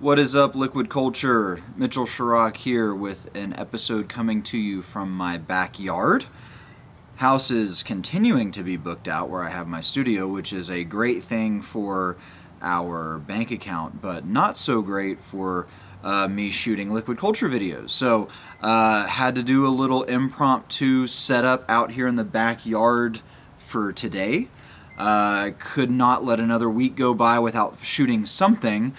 What is up, Liquid Culture? Mitchell Chirac here with an episode coming to you from my backyard. House is continuing to be booked out where I have my studio, which is a great thing for our bank account, but not so great for me shooting Liquid Culture videos. So had to do a little impromptu setup out here in the backyard for today. Could not let another week go by without shooting something.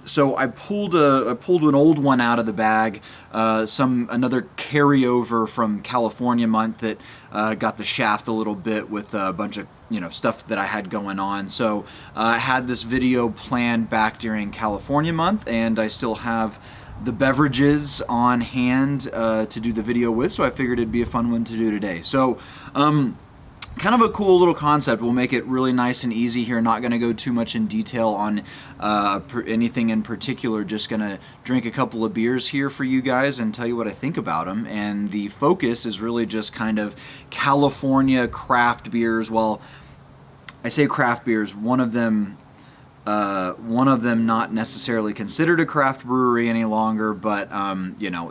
So I pulled an old one out of the bag, another carryover from California month that got the shaft a little bit with a bunch of stuff that I had going on. So I had this video planned back during California month, and I still have the beverages on hand to do the video with. So I figured it'd be a fun one to do today. So kind of a cool little concept. We'll make it really nice and easy here. Not going to go too much in detail on anything in particular. Just going to drink a couple of beers here for you guys and tell you what I think about them. And the focus is really just kind of California craft beers. Well, I say craft beers. One of them not necessarily considered a craft brewery any longer, but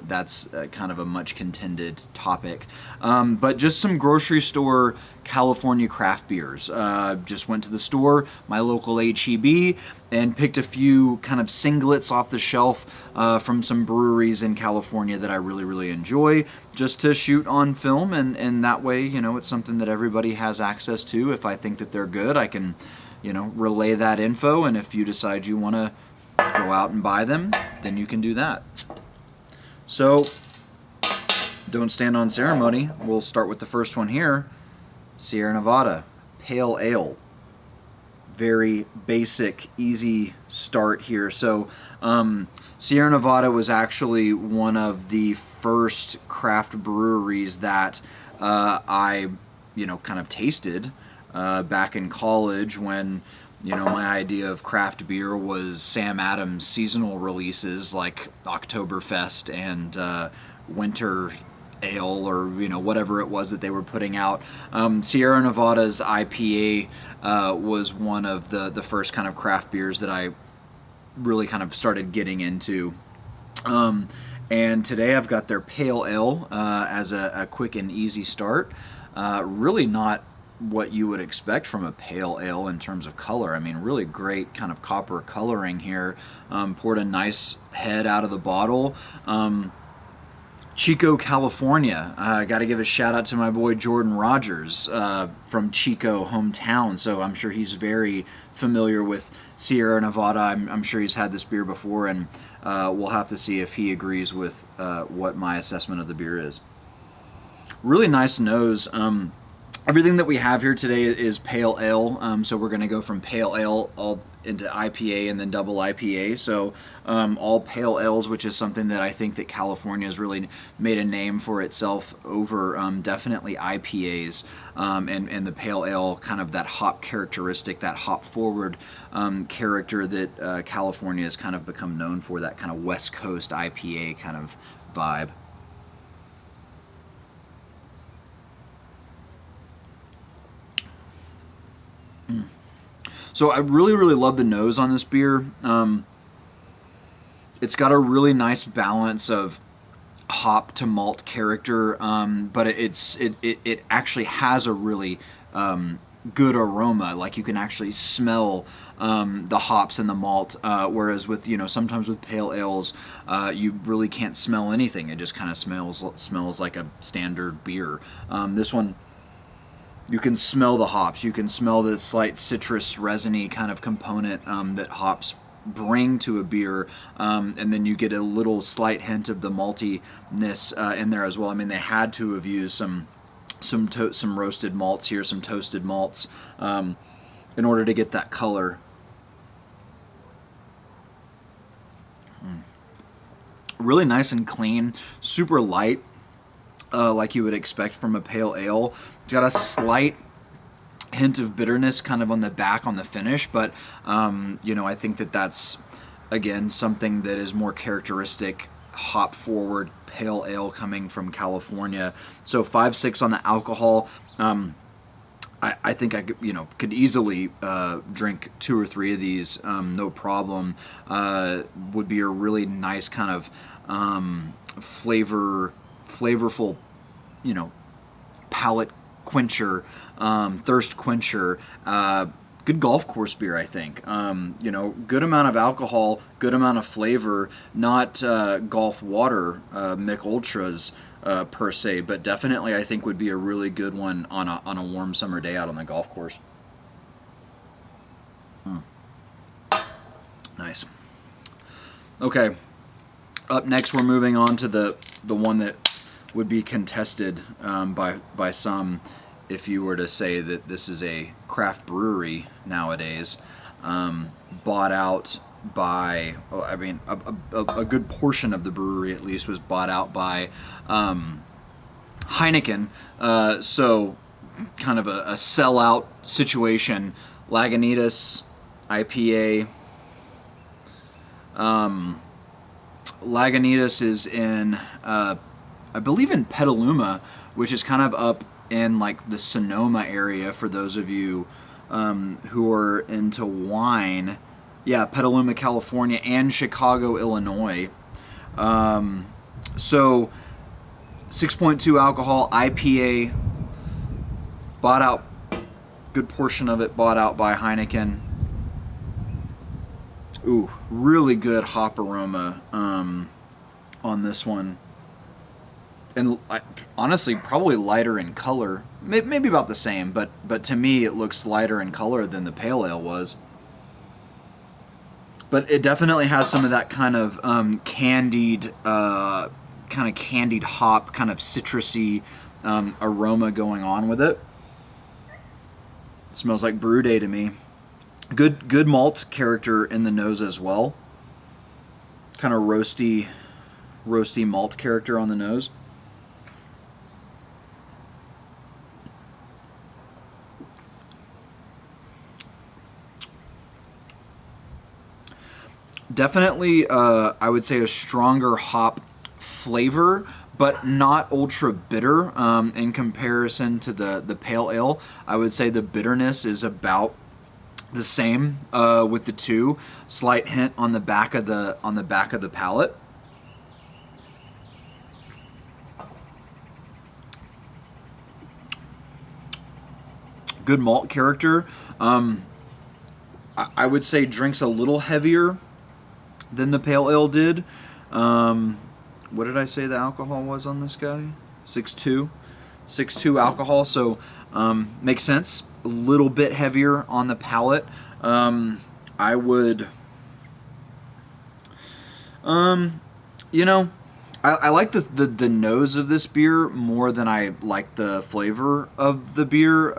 that's kind of a much contended topic. But just some grocery store California craft beers. Just went to the store, my local HEB, and picked a few kind of singlets off the shelf from some breweries in California that I really, really enjoy, just to shoot on film, and that way, it's something that everybody has access to. If I think that they're good, I can relay that info, and if you decide you want to go out and buy them, then you can do that. So, don't stand on ceremony. We'll start with the first one here. Sierra Nevada Pale Ale. Very basic, easy start here. So, Sierra Nevada was actually one of the first craft breweries that I, kind of tasted back in college when, my idea of craft beer was Sam Adams seasonal releases like Oktoberfest and Winter Ale, or whatever it was that they were putting out. Sierra Nevada's IPA was one of the first kind of craft beers that I really kind of started getting into. And today I've got their Pale Ale as a quick and easy start. Really not what you would expect from a pale ale in terms of color. I mean, really great kind of copper coloring here. Poured a nice head out of the bottle. Chico, California. I got to give a shout out to my boy Jordan Rogers from Chico, hometown. So I'm sure he's very familiar with Sierra Nevada. I'm sure he's had this beer before, and we'll have to see if he agrees with what my assessment of the beer is. Really nice nose. Everything that we have here today is pale ale, so we're going to go from pale ale all into IPA and then double IPA. So all pale ales, which is something that I think that California has really made a name for itself over definitely IPAs, and the pale ale, kind of that hop characteristic, that hop forward character that California has kind of become known for, that kind of West Coast IPA kind of vibe. So I really, really love the nose on this beer. It's got a really nice balance of hop to malt character, but it actually has a really good aroma. Like, you can actually smell the hops and the malt, whereas with sometimes with pale ales, you really can't smell anything. It just kind of smells like a standard beer. This one, you can smell the hops. You can smell the slight citrus resiny kind of component that hops bring to a beer, and then you get a little slight hint of the maltiness in there as well. I mean, they had to have used some roasted malts here, some toasted malts, in order to get that color. Really nice and clean, super light. Like you would expect from a pale ale. It's got a slight hint of bitterness kind of on the back on the finish, but I think that that's, again, something that is more characteristic hop forward pale ale coming from California. So 5.6 on the alcohol. I think I could, could easily drink 2 or 3 of these, no problem. Would be a really nice kind of flavorful, palate quencher, thirst quencher. Good golf course beer, I think. Good amount of alcohol, good amount of flavor. Not golf water, Mick Ultras per se, but definitely I think would be a really good one on a warm summer day out on the golf course. Nice. Okay. Up next, we're moving on to the one that would be contested by some if you were to say that this is a craft brewery nowadays, bought out by, a good portion of the brewery at least was bought out by Heineken. So kind of a sellout situation. Lagunitas IPA. Lagunitas is in, I believe, in Petaluma, which is kind of up in like the Sonoma area for those of you who are into wine. Yeah, Petaluma, California, and Chicago, Illinois. So 6.2 alcohol IPA, bought out, good portion of it bought out by Heineken. Ooh, really good hop aroma on this one. And honestly, probably lighter in color. Maybe about the same, but to me it looks lighter in color than the pale ale was. But it definitely has some of that kind of candied hop, kind of citrusy aroma going on with it. It smells like Brew Day to me. Good malt character in the nose as well. Kind of roasty malt character on the nose. Definitely, I would say a stronger hop flavor, but not ultra bitter in comparison to the pale ale. I would say the bitterness is about the same with the two. Slight hint on the back of the palate. Good malt character. I would say drinks a little heavier than the pale ale did. What did I say the alcohol was on this guy? 6.2 alcohol, so makes sense. A little bit heavier on the palate. I would, I like the nose of this beer more than I like the flavor of the beer.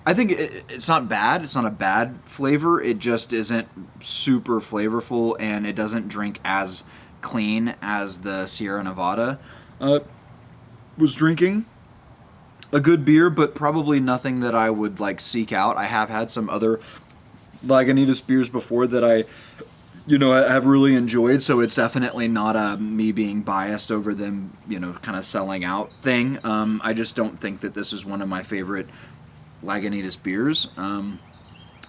I think it's not bad. It's not a bad flavor. It just isn't super flavorful, and it doesn't drink as clean as the Sierra Nevada was drinking. A good beer, but probably nothing that I would like seek out. I have had some other Lagunitas beers before that I have really enjoyed, so it's definitely not a me being biased over them, kind of selling out thing. I just don't think that this is one of my favorite Lagunitas beers.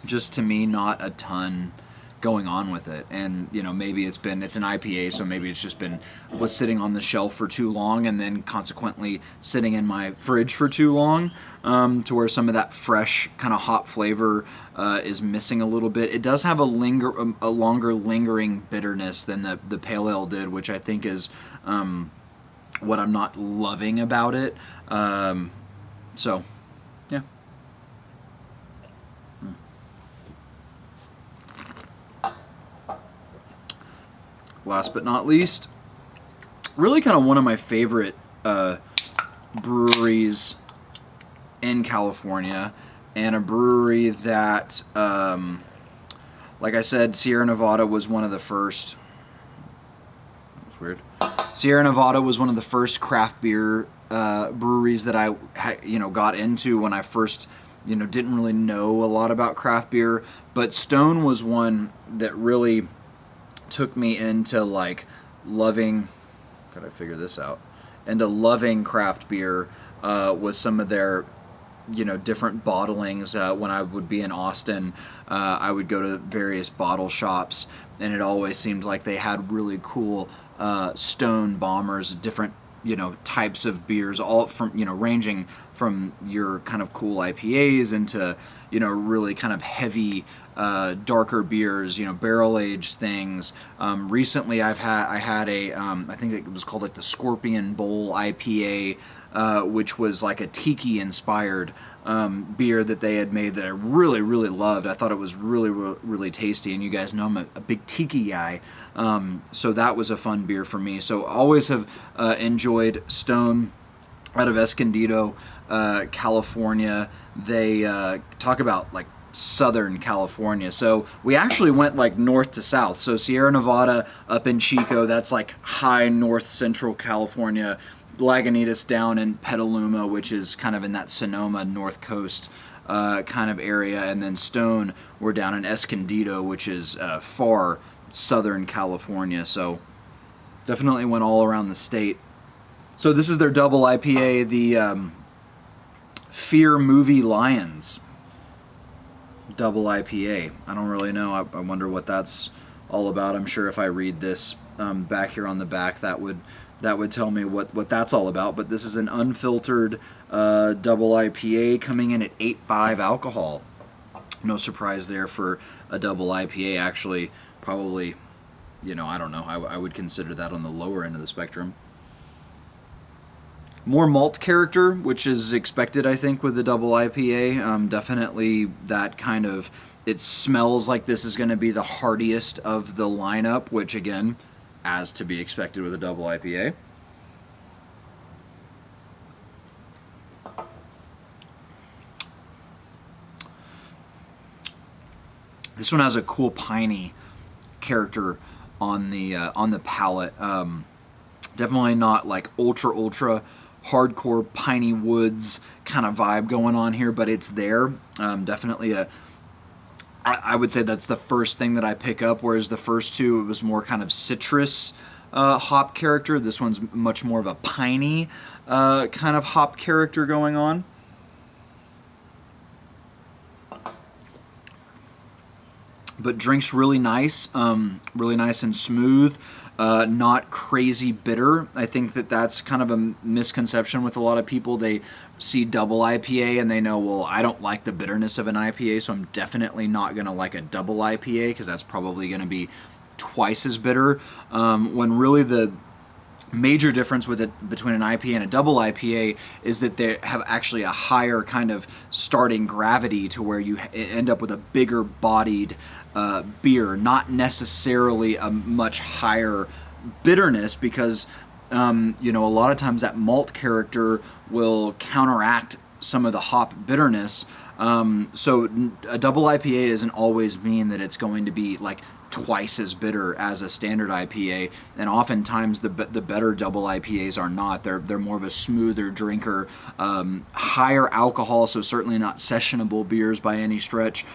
Just to me, not a ton going on with it, and maybe it's an IPA, so maybe it's just was sitting on the shelf for too long, and then consequently sitting in my fridge for too long, to where some of that fresh kind of hop flavor is missing a little bit. It does have a longer lingering bitterness than the pale ale did, which I think is what I'm not loving about it. So yeah. Last but not least, really kind of one of my favorite breweries in California, and a brewery that, like I said, Sierra Nevada was one of the first. That's weird. Sierra Nevada was one of the first craft beer breweries that I got into when I first didn't really know a lot about craft beer, but Stone was one that really took me into like loving, gotta figure this out, into loving craft beer with some of their different bottlings. When I would be in Austin, I would go to various bottle shops, and it always seemed like they had really cool stone bombers, different types of beers, all from ranging from your kind of cool IPAs into really kind of heavy darker beers, barrel aged things. Recently, I had a I think it was called like the Scorpion Bowl IPA, which was like a tiki inspired beer that they had made that I really, really loved. I thought it was really, really tasty, and you guys know I'm a big tiki guy, so that was a fun beer for me. So always have enjoyed Stone out of Escondido, California. They talk about like Southern California. So we actually went like north to south. So Sierra Nevada up in Chico, that's like high north central California. Lagunitas down in Petaluma, which is kind of in that Sonoma North Coast kind of area, and then Stone, we're down in Escondido, which is far Southern California. So definitely went all around the state. So this is their double IPA, the Fear Movie Lions double IPA. I don't really know. I wonder what that's all about. I'm sure if I read this back here on the back, that would tell me what that's all about. But this is an unfiltered double IPA coming in at 8.5 alcohol. No surprise there for a double IPA. Actually, probably, I don't know. I would consider that on the lower end of the spectrum. More malt character, which is expected, I think, with the double IPA. Definitely that kind of, it smells like this is going to be the heartiest of the lineup, which again, as to be expected with a double IPA. This one has a cool piney character on the palate. Definitely not like ultra hardcore piney woods kind of vibe going on here, but it's there. Definitely I would say that's the first thing that I pick up, whereas the first two, it was more kind of citrus hop character. This one's much more of a piney kind of hop character going on. But drinks really nice and smooth. Not crazy bitter. I think that's kind of a misconception with a lot of people. They see double IPA and they know, well, I don't like the bitterness of an IPA, so I'm definitely not going to like a double IPA because that's probably going to be twice as bitter. When really the major difference with it between an IPA and a double IPA is that they have actually a higher kind of starting gravity to where you end up with a bigger bodied beer, not necessarily a much higher bitterness, because a lot of times that malt character will counteract some of the hop bitterness. So a double IPA doesn't always mean that it's going to be like twice as bitter as a standard IPA, and oftentimes the better double IPAs are not. They're more of a smoother drinker, higher alcohol, so certainly not sessionable beers by any stretch.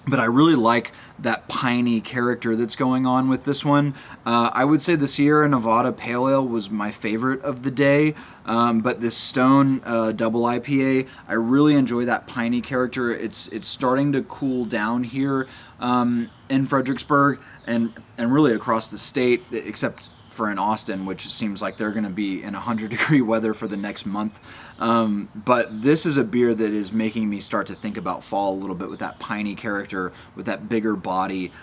But I really like that piney character that's going on with this one. I would say the Sierra Nevada Pale Ale was my favorite of the day, but this Stone double IPA, I really enjoy that piney character. It's starting to cool down here in Fredericksburg and really across the state, except for in Austin, which seems like they're going to be in 100-degree weather for the next month. But this is a beer that is making me start to think about fall a little bit with that piney character, with that bigger body.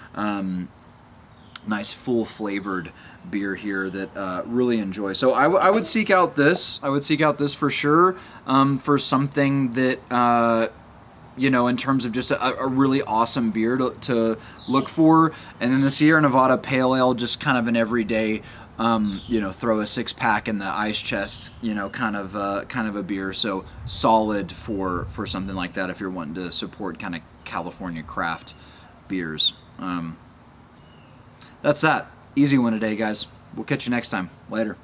Nice full flavored beer here that really enjoy. So I would seek out this. I would seek out this for sure for something that in terms of just a really awesome beer to look for. And then the Sierra Nevada Pale Ale, just kind of an everyday, throw a 6-pack in the ice chest, kind of a beer. So solid for something like that if you're wanting to support kind of California craft beers. That's that. Easy one today, guys. We'll catch you next time. Later.